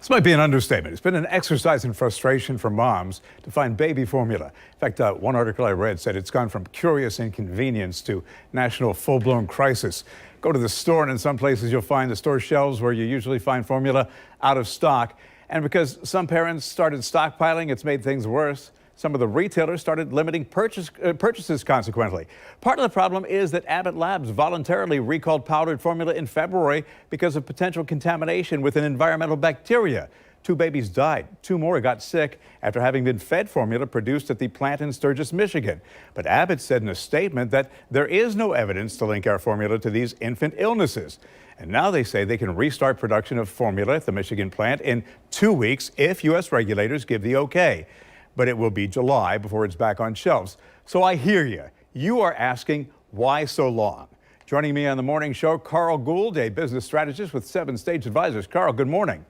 This might be an understatement. It's been an exercise in frustration for moms to find baby formula. In fact, one article I read said it's gone from curious inconvenience to national full-blown crisis. Go to the store, and in some places you'll find the store shelves where you usually find formula out of stock. And because some parents started stockpiling, it's made things worse. Some of the retailers started limiting purchases consequently. Part of the problem is that Abbott Labs voluntarily recalled powdered formula in February because of potential contamination with an environmental bacteria. 2 babies died. 2 more got sick after having been fed formula produced at the plant in Sturgis, Michigan. But Abbott said in a statement that there is no evidence to link our formula to these infant illnesses. And now they say they can restart production of formula at the Michigan plant in 2 weeks if U.S. regulators give the okay. But it will be July before it's back on shelves. So I hear you. You are asking, why so long? Joining me on the morning show, Gould, a business strategist with 7 Stage Advisors. Carl, good morning.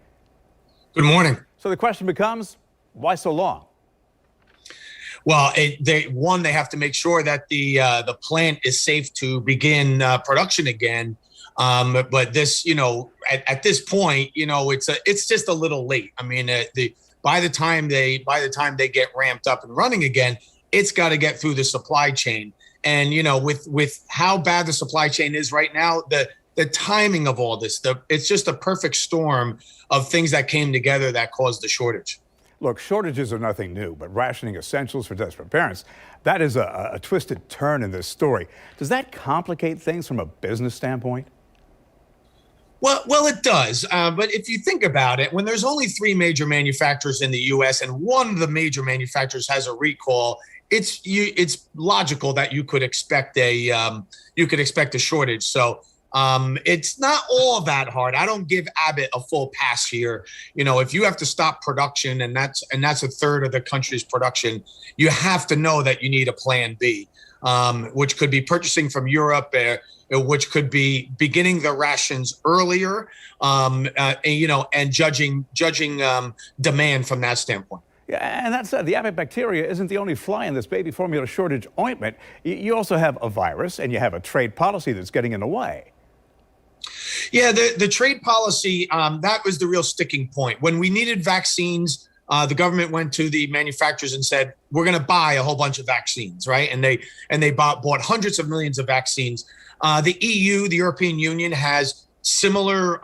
Good morning. So the question becomes, why so long? Well, they have to make sure that the plant is safe to begin production again. But this, at this point, it's just a little late. I mean, by the time they get ramped up and running again, it's got to get through the supply chain. And with how bad the supply chain is right now, the timing of all this, it's just a perfect storm of things that came together that caused the shortage. Look, shortages are nothing new, but rationing essentials for desperate parents, that is a twisted turn in this story. Does that complicate things from a business standpoint? Well, it does. But if you think about it, when there's only 3 major manufacturers in the U.S. and one of the major manufacturers has a recall, it's logical that you could expect a shortage. So it's not all that hard. I don't give Abbott a full pass here. If you have to stop production and that's 1/3 of the country's production, you have to know that you need a plan B, which could be purchasing from Europe, which could be beginning the rations earlier, and judging demand from that standpoint. Yeah, and that said, the Abbott bacteria isn't the only fly in this baby formula shortage ointment. You also have a virus, and you have a trade policy that's getting in the way. Yeah, the trade policy, that was the real sticking point. When we needed vaccines, the government went to the manufacturers and said, we're going to buy a whole bunch of vaccines, right? And they bought hundreds of millions of vaccines. The EU, the European Union, has similar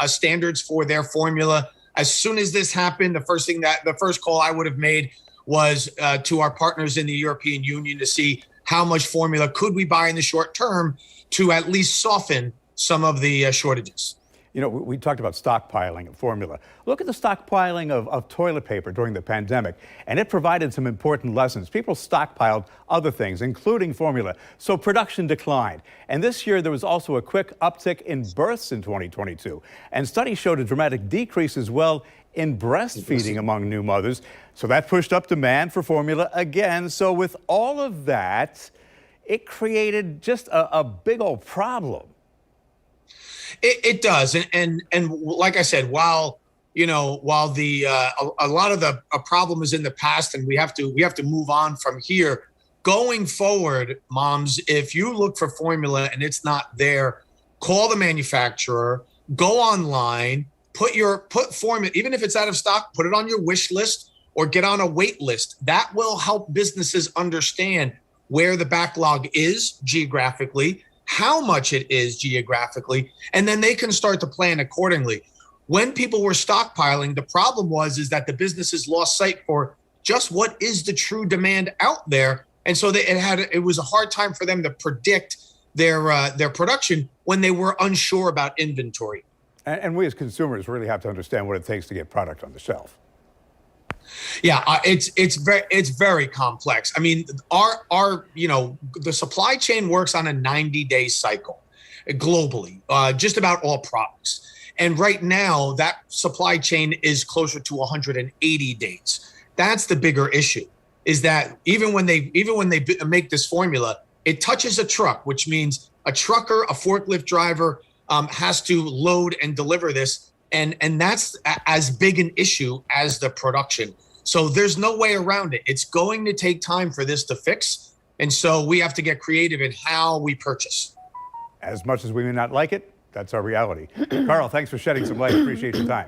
standards for their formula. As soon as this happened, the first call I would have made was to our partners in the European Union to see how much formula could we buy in the short term to at least soften some of the shortages. We talked about stockpiling of formula. Look at the stockpiling of toilet paper during the pandemic, and it provided some important lessons. People stockpiled other things, including formula, so production declined. And this year, there was also a quick uptick in births in 2022. And studies showed a dramatic decrease as well in breastfeeding among new mothers. So that pushed up demand for formula again. So with all of that, it created just a big old problem. It does, and like I said, while a lot of the problem is in the past, and we have to move on from here. Going forward, moms, if you look for formula and it's not there, call the manufacturer, go online, put formula, even if it's out of stock, put it on your wish list or get on a wait list. That will help businesses understand where the backlog is geographically, how much it is geographically, and then they can start to plan accordingly. When people were stockpiling, the problem was that the businesses lost sight for just what is the true demand out there, and so it was a hard time for them to predict their production when they were unsure about inventory. And we as consumers really have to understand what it takes to get product on the shelf. Yeah, it's very complex. I mean, the supply chain works on a 90-day cycle globally, just about all products. And right now, that supply chain is closer to 180 days. That's the bigger issue, is that even when they make this formula, it touches a truck, which means a trucker, a forklift driver has to load and deliver this. And that's as big an issue as the production. So there's no way around it. It's going to take time for this to fix. And so we have to get creative in how we purchase. As much as we may not like it, that's our reality. Carl, thanks for shedding some light. Appreciate your time.